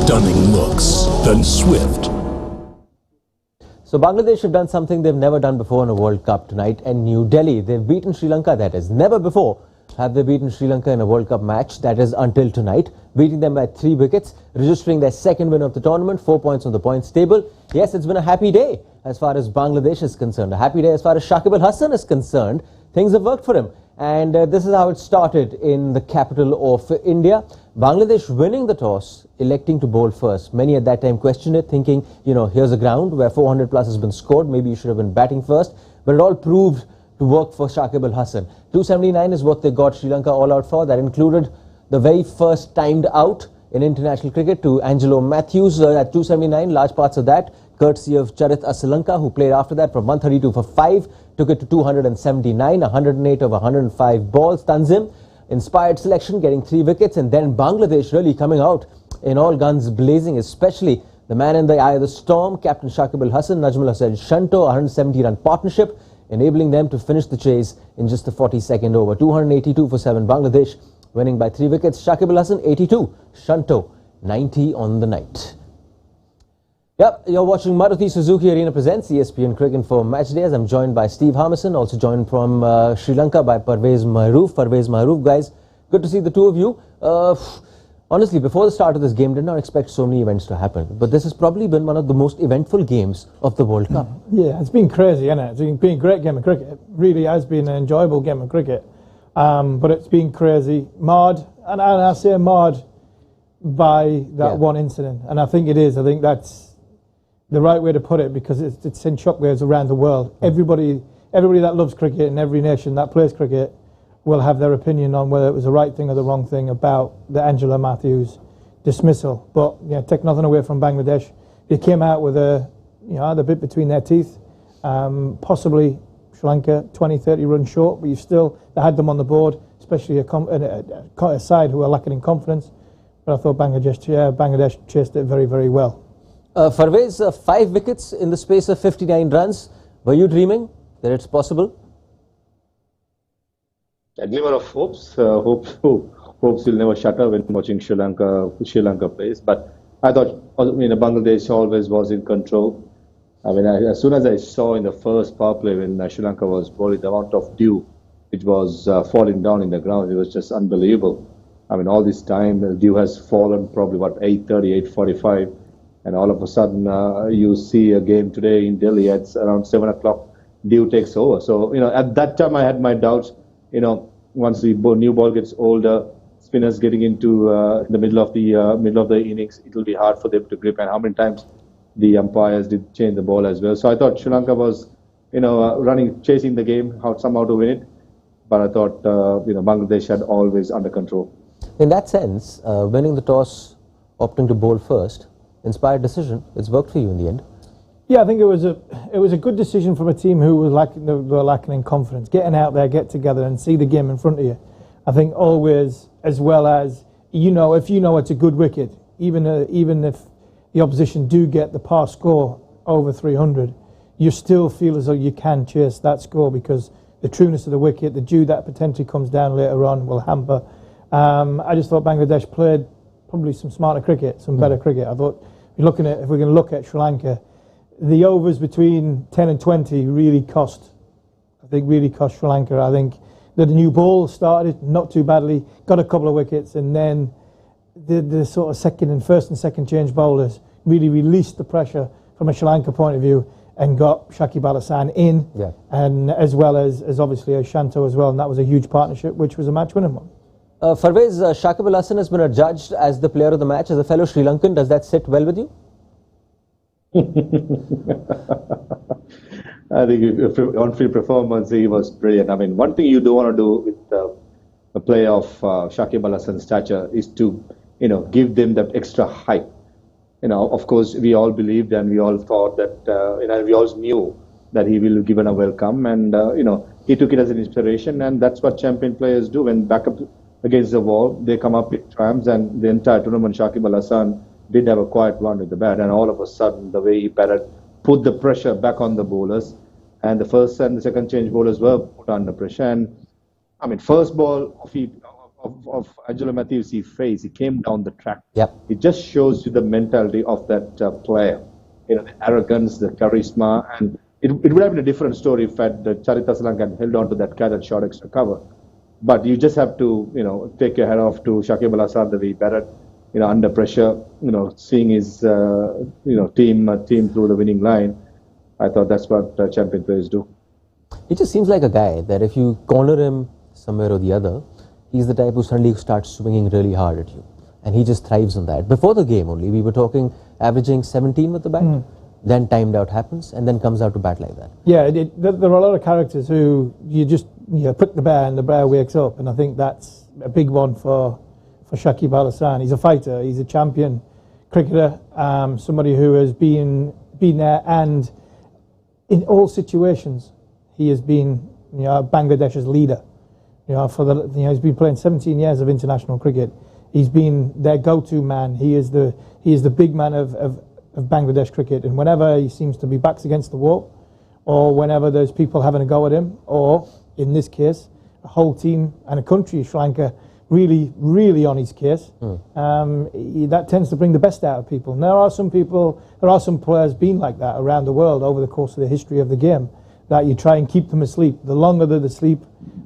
stunning looks than swift. So Bangladesh have done something they've never done before in a World Cup tonight in New Delhi. They've beaten Sri Lanka, that is. Never before have they beaten Sri Lanka in a World Cup match, that is until tonight. Beating them by 3 wickets, registering their second win of the tournament, 4 points on the points table. Yes, it's been a happy day as far as Bangladesh is concerned. A happy day as far as Shakib Al Hasan is concerned. Things have worked for him. And this is how it started in the capital of India. Bangladesh winning the toss, electing to bowl first. Many at that time questioned it, thinking, you know, here's a ground where 400 plus has been scored. Maybe you should have been batting first. But it all proved to work for Shakib Al Hasan. 279 is what they got Sri Lanka all out for. That included the very first timed out in international cricket to Angelo Matthews at 279. Large parts of that courtesy of Charith Asalanka, who played after that from 132 for 5, took it to 279, 108 over 105 balls. Tanzim, inspired selection, getting 3 wickets, and then Bangladesh really coming out in all guns blazing, especially the man in the eye of the storm, Captain Shakib Al Hasan, Najmul Hussain Shanto, 170-run partnership, enabling them to finish the chase in just the 42nd over. 282 for 7, Bangladesh winning by 3 wickets. Shakib Al Hasan 82, Shanto 90 on the night. Yep, you're watching Maruti Suzuki Arena Presents ESPN Cricket for Matchday. As I'm joined by Steve Harmison, also joined from Sri Lanka by Farveez Maharoof. Farveez Maharoof, guys, good to see the two of you. Honestly, before the start of this game, did not expect so many events to happen. But this has probably been one of the most eventful games of the World Cup. Yeah, it's been crazy, hasn't it? It's been a great game of cricket. It really has been an enjoyable game of cricket. But it's been crazy. Marred, and I say marred by that one incident. And I think it is. I think that's the right way to put it, because it's sent shockwaves around the world. Everybody that loves cricket in every nation that plays cricket will have their opinion on whether it was the right thing or the wrong thing about the Angelo Matthews dismissal. But yeah, take nothing away from Bangladesh. They came out with a bit between their teeth. Possibly Sri Lanka 20-30 runs short, but they had them on the board, especially a side who are lacking in confidence. But I thought Bangladesh chased it very, very well. Farveez, 5 wickets in the space of 59 runs. Were you dreaming that it's possible? A glimmer of hopes. Hopes will never shatter when watching Sri Lanka plays. But I thought, Bangladesh always was in control. As soon as I saw in the first power play when Sri Lanka was bowling, the amount of dew which was falling down in the ground, it was just unbelievable. All this time, the dew has fallen probably, 8:30, 8:45. And all of a sudden, you see a game today in Delhi at around 7 o'clock, dew takes over. So, at that time I had my doubts, once the new ball gets older, spinners getting into the middle of the innings, it will be hard for them to grip. And how many times the umpires did change the ball as well. So I thought Sri Lanka was, chasing the game, somehow to win it. But I thought, Bangladesh had always under control. In that sense, winning the toss, opting to bowl first, inspired decision. It's worked for you in the end. Yeah, I think it was a good decision from a team who were lacking in confidence. Getting out there, get together, and see the game in front of you. I think always, as well as if it's a good wicket, even if the opposition do get the par score over 300, you still feel as though you can chase that score, because the trueness of the wicket, the dew that potentially comes down later on, will hamper. I just thought Bangladesh played probably some smarter cricket, some better cricket. I thought, if we're going to look at Sri Lanka, the overs between 10 and 20 really cost Sri Lanka. I think the new ball started not too badly, got a couple of wickets, and then the sort of first and second change bowlers really released the pressure from a Sri Lanka point of view and got Shakib Al Hasan in, and as well as obviously a Shanto as well, and that was a huge partnership, which was a match-winning one. Farveez, Shakib Al Hasan has been adjudged as the player of the match. As a fellow Sri Lankan, does that sit well with you? I think on-field performance, he was brilliant. One thing you don't want to do with a player of Shakib Al Hasan's stature is to, give them that extra hype. Of course, we all believed and we all thought that, we all knew that he will be given a welcome, and he took it as an inspiration, and that's what champion players do. When back up against the wall, they come up with triumphs, and the entire tournament, Shakib Al Hasan did have a quiet run with the bat, and all of a sudden, the way he batted put the pressure back on the bowlers, and the first and the second change bowlers were put under pressure. And first ball, of Angelo Matthews he faced, he came down the track. Yep. It just shows you the mentality of that player. You know, the arrogance, the charisma, and it would have been a different story if Charita Salanka had held on to that catch and shot extra cover. But you just have to, you know, take your head off to Shakib Al Hasan the way he batted, you know, under pressure, you know, seeing his, team through the winning line. I thought that's what champion players do. He just seems like a guy that if you corner him somewhere or the other, he's the type who suddenly starts swinging really hard at you. And he just thrives on that. Before the game only, we were talking averaging 17 with the bat. Then timed out happens and then comes out to bat like that. Yeah, there are a lot of characters who you prick the bear and the bear wakes up. And I think that's a big one for Shakib Al Hasan. He's a fighter. He's a champion cricketer. Somebody who has been there, and in all situations, he has been, Bangladesh's leader. He's been playing 17 years of international cricket. He's been their go-to man. He is the big man of Bangladesh cricket. And whenever he seems to be backs against the wall, or whenever there's people having a go at him, or in this case, a whole team and a country, Sri Lanka, really, really on his case, that tends to bring the best out of people. And there are some players been like that around the world over the course of the history of the game, that you try and keep them asleep. The longer they're asleep,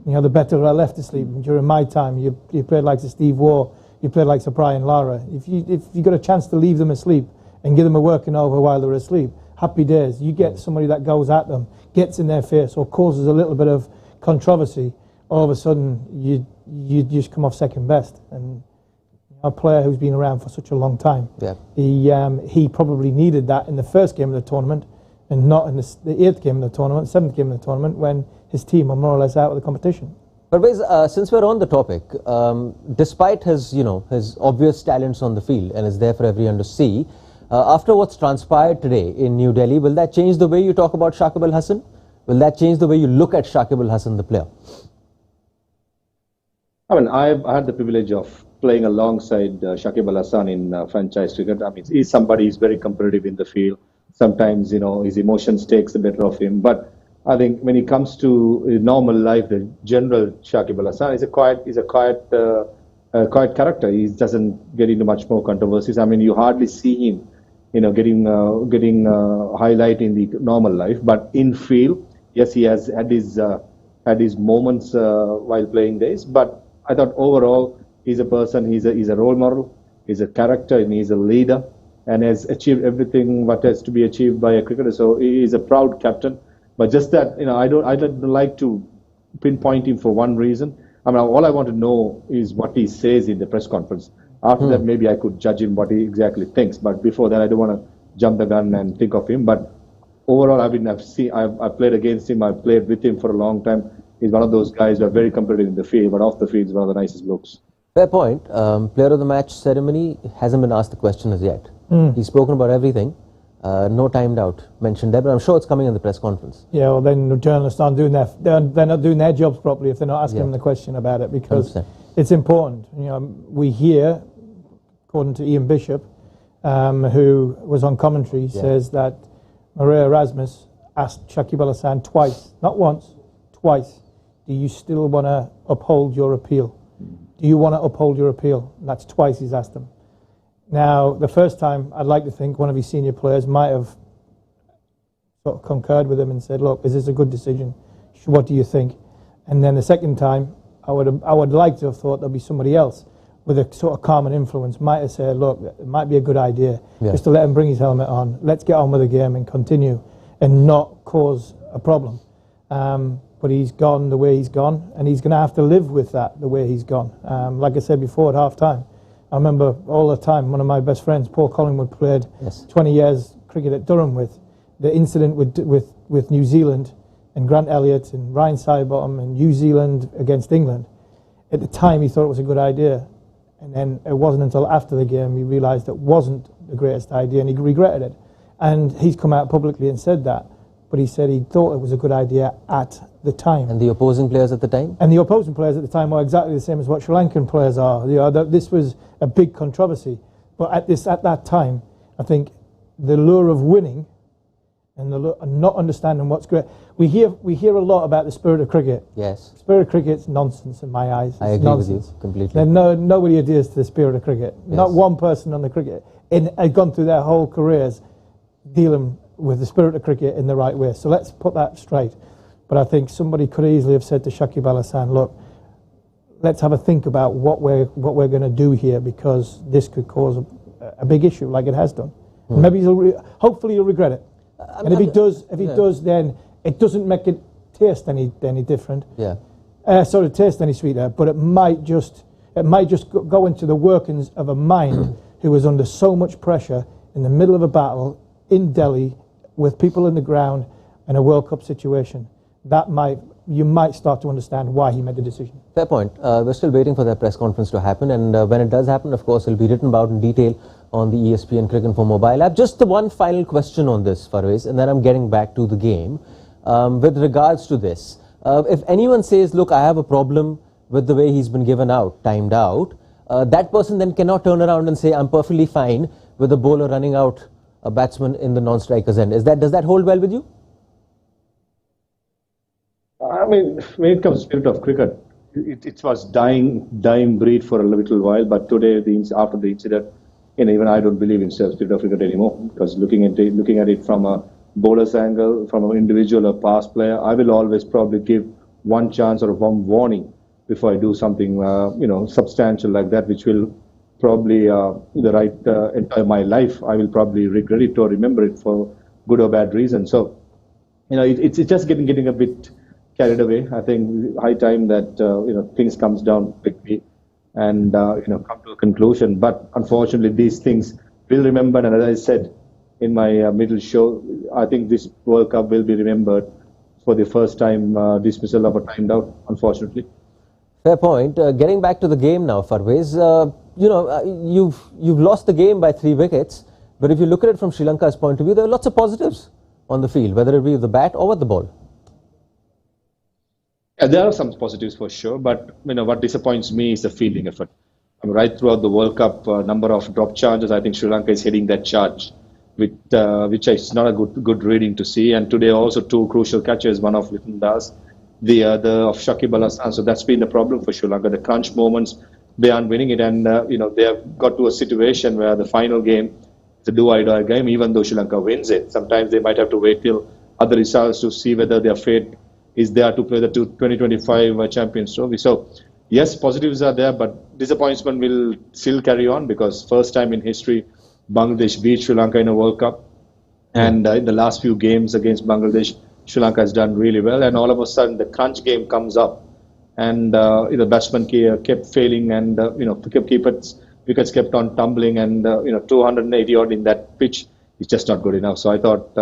the better they're left asleep. During my time, you played like Steve Waugh, you played like Sir Brian Lara. If you got a chance to leave them asleep and give them a working over while they're asleep, happy days. You get somebody that goes at them, gets in their face, or causes a little bit of controversy, all of a sudden you just come off second best. And a player who's been around for such a long time, he probably needed that in the first game of the tournament, and not in the 8th game of the tournament, 7th game of the tournament, when his team are more or less out of the competition. But since we're on the topic, despite his obvious talents on the field and is there for everyone to see, after what's transpired today in New Delhi, will that change the way you talk about Shakib Al Hasan? Will that change the way you look at Shakib Al Hasan, the player? I mean, I had the privilege of playing alongside Shakib Al Hasan in franchise cricket. I mean, he's somebody who's very competitive in the field. Sometimes, his emotions takes the better of him. But I think when it comes to normal life, the general Shakib Al Hasan is a quiet character. He doesn't get into much more controversies. I mean, you hardly see him, getting highlight in the normal life. But in field, yes, he has had his moments while playing days. But I thought overall, he's a person. He's a role model. He's a character, and he's a leader, and has achieved everything what has to be achieved by a cricketer. So he is a proud captain. But just that, I don't like to pinpoint him for one reason. I mean, all I want to know is what he says in the press conference. After that, maybe I could judge him what he exactly thinks. But before that, I don't want to jump the gun and think of him. But overall, I've played against him. I've played with him for a long time. He's one of those guys who are very competitive in the field, but off the field, he's one of the nicest blokes. Fair point. Player of the match ceremony hasn't been asked the question as yet. He's spoken about everything. No timed out mentioned there, but I'm sure it's coming in the press conference. Yeah, well, then the journalists aren't doing they're not doing their jobs properly if they're not asking them the question about it, because 100%. It's important. We hear, according to Ian Bishop, who was on commentary, says that Maria Erasmus asked Shakib Al Hasan twice, not once, twice, do you still want to uphold your appeal? Do you want to uphold your appeal? And that's twice he's asked him. Now, the first time, I'd like to think one of his senior players might have sort of concurred with him and said, look, is this a good decision? What do you think? And then the second time, I would like to have thought there'd be somebody else with a sort of calming influence might have said, look, it might be a good idea just to let him bring his helmet on. Let's get on with the game and continue and not cause a problem. But he's gone the way he's gone, and he's going to have to live with that the way he's gone. Like I said before at half-time, I remember all the time one of my best friends, Paul Collingwood, played 20 years cricket at Durham with. The incident with New Zealand and Grant Elliott and Ryan Sidebottom and New Zealand against England. At the time he thought it was a good idea, and then it wasn't until after the game he realised it wasn't the greatest idea, and he regretted it. And he's come out publicly and said that, but he said he thought it was a good idea at the time. And the opposing players at the time? And the opposing players at the time were exactly the same as what Sri Lankan players are. This was a big controversy. But at that time, I think the lure of winning and not understanding what's great. We hear a lot about the spirit of cricket. Yes. Spirit of cricket's nonsense in my eyes. I agree with you completely. Nobody adheres to the spirit of cricket. Yes. Not one person on the cricket had gone through their whole careers dealing with the spirit of cricket in the right way. So let's put that straight. But I think somebody could easily have said to Shakib Al Hasan, look, let's have a think about what we're going to do here, because this could cause a big issue like it has done. And maybe hopefully he'll regret it. And if he does, then it doesn't make it taste any different. Yeah. Taste any sweeter. But it might just go into the workings of a mind who was under so much pressure in the middle of a battle in Delhi with people in the ground in a World Cup situation. You might start to understand why he made the decision. Fair point. We're still waiting for that press conference to happen, and when it does happen, of course, it'll be written about in detail on the ESPN Cricinfo mobile app. Just the one final question on this, Farveez, and then I'm getting back to the game. With regards to this, if anyone says, look, I have a problem with the way he's been timed out, that person then cannot turn around and say, I'm perfectly fine with a bowler running out a batsman in the non-striker's end. Does that hold well with you? I mean, when it comes to spirit of cricket, it was dying breed for a little while. But today, after the incident, even I don't believe in spirit of cricket anymore. Because looking at it from a bowler's angle, from an individual or past player, I will always probably give one chance or one warning before I do something, substantial like that, which will probably entire my life. I will probably regret it or remember it for good or bad reasons. So, it's just getting a bit carried away. I think high time that things comes down quickly and come to a conclusion. But unfortunately, these things will remember. And as I said in my middle show, I think this World Cup will be remembered for the first time dismissal of a timed out. Unfortunately. Fair point. Getting back to the game now, Farveez. You've lost the game by 3 wickets. But if you look at it from Sri Lanka's point of view, there are lots of positives on the field, whether it be with the bat or with the ball. There are some positives for sure, but what disappoints me is the fielding effort. Right throughout the World Cup, number of drop charges, I think Sri Lanka is heading that charge, which is not a good reading to see. And today also 2 crucial catches, one of Litton Das, the other of Shakib Al Hasan. So that's been the problem for Sri Lanka. The crunch moments, they aren't winning it, and they have got to a situation where the final game, it's a do-or-die game. Even though Sri Lanka wins it, sometimes they might have to wait till other results to see whether their fate is there to play the 2025 Champions Trophy. So, yes, positives are there, but disappointment will still carry on, because first time in history, Bangladesh beat Sri Lanka in a World Cup. And in the last few games against Bangladesh, Sri Lanka has done really well. And all of a sudden, the crunch game comes up. And the batsman kept failing, and wickets kept on tumbling, and 280 odd in that pitch is just not good enough. So I thought,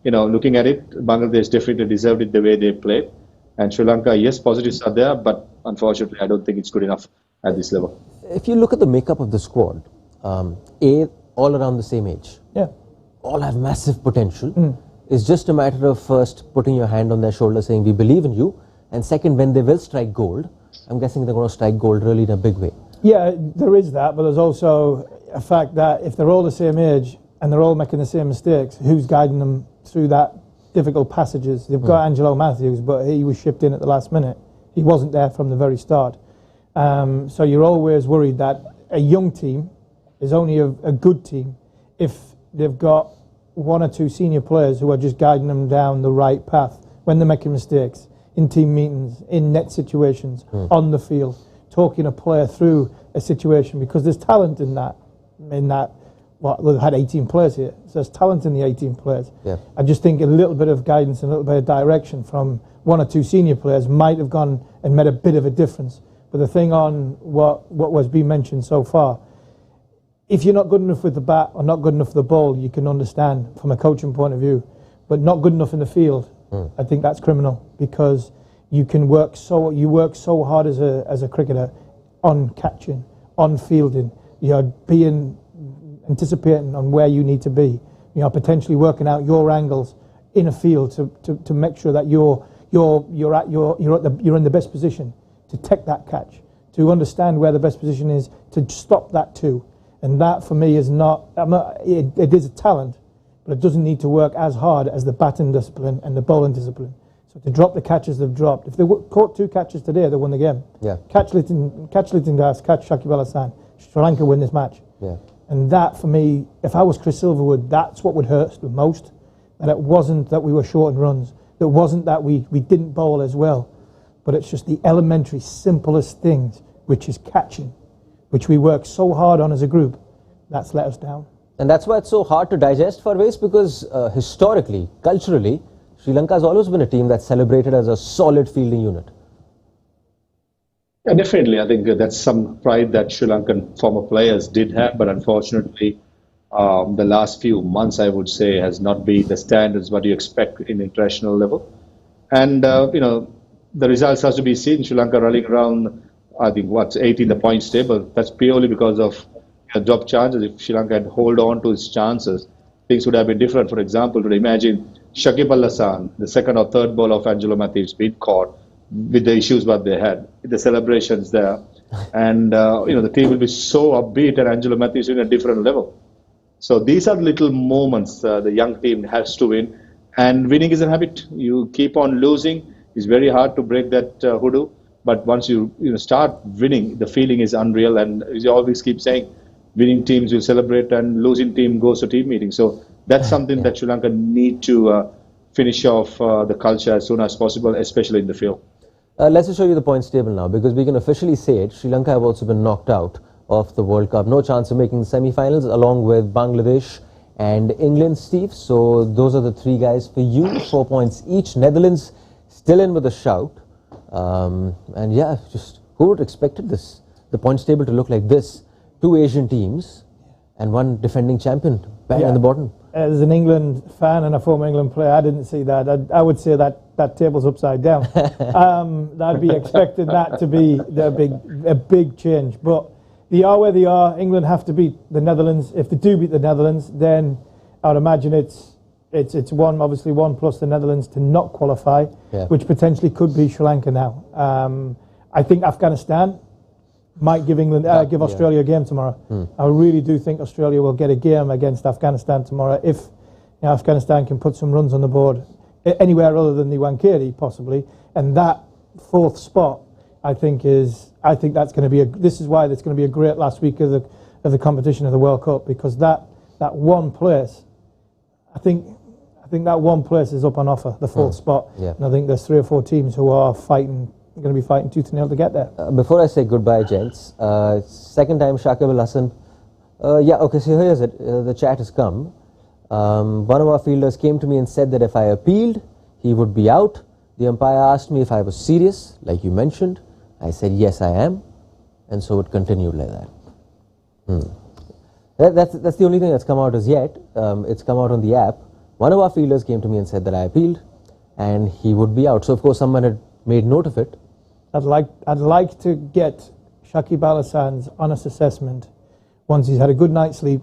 looking at it, Bangladesh definitely deserved it the way they played. And Sri Lanka, yes, positives are there, but unfortunately, I don't think it's good enough at this level. If you look at the makeup of the squad, all around the same age. Yeah. All have massive potential. It's just a matter of first putting your hand on their shoulder saying, we believe in you. And second, when they will strike gold, I'm guessing they're going to strike gold really in a big way. Yeah, there is that, but there's also a fact that if they're all the same age and they're all making the same mistakes, who's guiding them through that difficult passages? They've got Angelo Matthews, but he was shipped in at the last minute. He wasn't there from the very start. So you're always worried that a young team is only a good team if they've got 1 or 2 senior players who are just guiding them down the right path when they're making mistakes, in team meetings, in net situations, on the field, talking a player through a situation, because there's talent in that. They've had 18 players here, so there's talent in the 18 players. Yeah. I just think a little bit of guidance and a little bit of direction from 1 or 2 senior players might have gone and made a bit of a difference. But the thing on what was being mentioned so far, if you're not good enough with the bat or not good enough with the ball, you can understand from a coaching point of view. But not good enough in the field, I think that's criminal, because you work so hard as a cricketer on catching, on fielding. You're anticipating on where you need to be. Potentially working out your angles in a field to make sure that you're in the best position to take that catch, to understand where the best position is, to stop that too. And that for me is not. It is a talent, but but it doesn't need to work as hard as the batting discipline and the bowling discipline. So to drop the catches they've dropped, if they caught 2 catches today, they won the game. Yeah. Catch Litin Das, catch Shakib Al Hasan, Sri Lanka win this match. Yeah. And that, for me, if I was Chris Silverwood, that's what would hurt the most. That it wasn't that we were short in runs. It wasn't that we didn't bowl as well. But it's just the elementary, simplest things, which is catching, which we work so hard on as a group. That's let us down. And that's why it's so hard to digest, Farveez, because historically, culturally, Sri Lanka has always been a team that's celebrated as a solid fielding unit. Yeah, definitely. I think that's some pride that Sri Lankan former players did have, but unfortunately, the last few months, I would say, has not been the standards what you expect in international level. And, the results has to be seen. Sri Lanka running around, I think, 8 in the points table. That's purely because of drop chances. If Sri Lanka had hold on to its chances, things would have been different. For example, to imagine Shakib Al Hasan, the second or third ball of Angelo Matthews, being caught with the issues what they had, the celebrations there, and the team will be so upbeat, and Angelo Matthews in a different level. So these are little moments the young team has to win, and winning is a habit. You keep on losing; it's very hard to break that hoodoo. But once you start winning, the feeling is unreal, and you always keep saying, winning teams will celebrate, and losing team goes to team meeting. So that's something that Sri Lanka need to finish off the culture as soon as possible, especially in the field. Let's just show you the points table now, because we can officially say it. Sri Lanka have also been knocked out of the World Cup. No chance of making the semi-finals, along with Bangladesh and England, Steve. So those are the 3 guys for you. 4 points each. Netherlands still in with a shout. And yeah, just who would have expected this? The points table to look like this. 2 Asian teams and 1 defending champion bang on the bottom. As an England fan and a former England player, I didn't see that. I would say that table's upside down. I'd be expecting that to be a big change. But they are where they are. England have to beat the Netherlands. If they do beat the Netherlands, then I would imagine it's 1, obviously 1 plus the Netherlands to not qualify, which potentially could be Sri Lanka now. I think Afghanistan might give Australia a game tomorrow. I really do think Australia will get a game against Afghanistan tomorrow if Afghanistan can put some runs on the board anywhere other than the Wankhede possibly. And that 4th spot, I think that's going to be this is why it's going to be a great last week of the competition of the World Cup, because that 1 place, I think that 1 place is up on offer, the 4th spot. And I think there's 3 or 4 teams who are going to be fighting tooth and nail to get there. Before I say goodbye, gents, second time Shakib Al Hasan. So here's it. The chat has come. One of our fielders came to me and said that if I appealed, he would be out. The umpire asked me if I was serious, like you mentioned. I said, yes, I am. And so it continued like that. That's the only thing that's come out as yet. It's come out on the app. One of our fielders came to me and said that I appealed, and he would be out. So, of course, someone had made note of it. I'd like to get Shakib Al Hasan's honest assessment once he's had a good night's sleep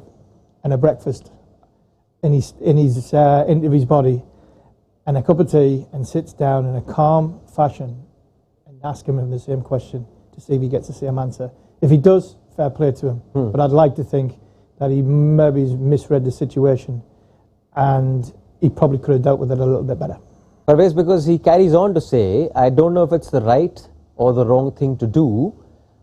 and a breakfast in his body and a cup of tea, and sits down in a calm fashion and ask him the same question to see if he gets the same answer. If he does, fair play to him. But I'd like to think that he maybe misread the situation and he probably could have dealt with it a little bit better. Farveez, because he carries on to say, I don't know if it's the right or the wrong thing to do.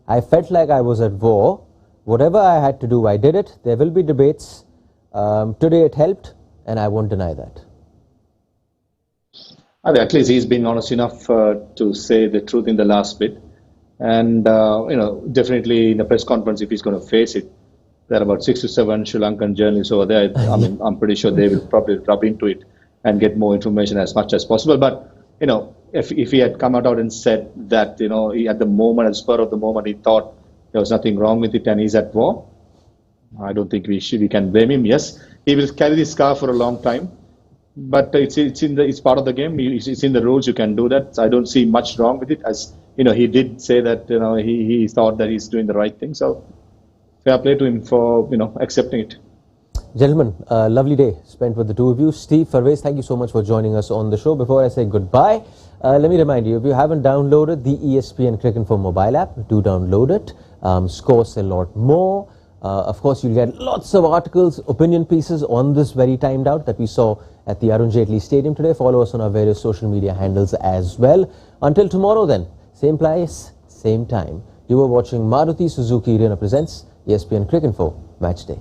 I felt like I was at war. Whatever I had to do, I did it. There will be debates. Today it helped, and I won't deny that. At least he's been honest enough to say the truth in the last bit. And, definitely in the press conference, if he's going to face it, there are about 6 to 7 Sri Lankan journalists over there. I mean, I'm pretty sure they will probably rub into it and get more information as much as possible. But, if he had come out and said that, he, at the moment, at the spur of the moment, he thought there was nothing wrong with it and he's at war, I don't think we can blame him. Yes, he will carry this scar for a long time, but it's part of the game. It's in the rules. You can do that. I don't see much wrong with it. As he did say that he thought that he's doing the right thing. So fair play to him for accepting it. Gentlemen, lovely day spent with the two of you. Steve, Farveez, thank you so much for joining us on the show. Before I say goodbye, let me remind you, if you haven't downloaded the ESPN Cricket Info mobile app, do download it. Scores a lot more. Of course, you'll get lots of articles, opinion pieces on this very timed out that we saw at the Arun Jaitley Stadium today. Follow us on our various social media handles as well. Until tomorrow then, same place, same time. You were watching Maruti Suzuki Arena presents ESPN Cricket Info Match Day.